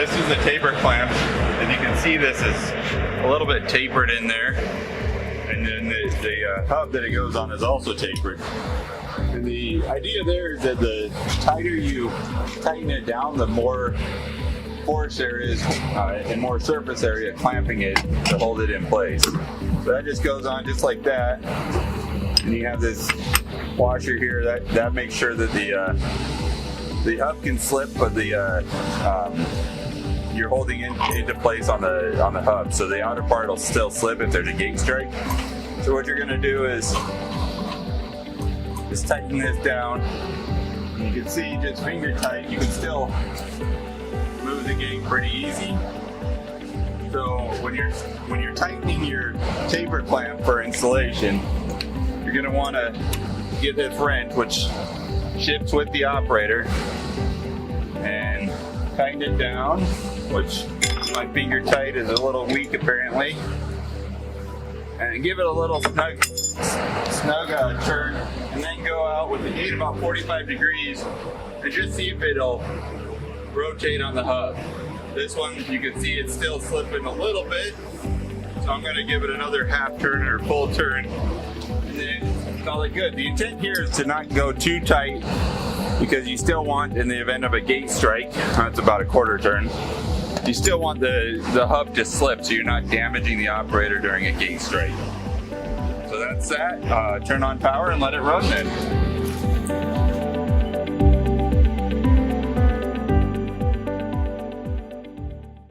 this is the taper clamp. As you can see, this is a little bit tapered in there. And then the hub that it goes on is also tapered. And the idea there is that the tighter you tighten it down, the more force there is and more surface area clamping it to hold it in place. So that just goes on just like that. And you have this washer here that makes sure that the hub can slip, but you're holding it into place on the hub, so the outer part will still slip if there's a gate strike. So what you're going to do is just tighten this down. You can see just finger tight. You can still move the gate pretty easy. So when you're tightening your taper clamp for installation, you're going to want to get this wrench, which shifts with the operator, and tighten it down, which my finger tight is a little weak apparently, and give it a little snug turn, and then go out with the gate about 45 degrees and just see if it'll rotate on the hub. This one, you can see it's still slipping a little bit, so I'm going to give it another half turn or full turn, and then call it good. The intent here is to not go too tight, because you still want, in the event of a gate strike, that's about a quarter turn, you still want the hub to slip so you're not damaging the operator during a gate strike. So that's that. Turn on power and let it run then.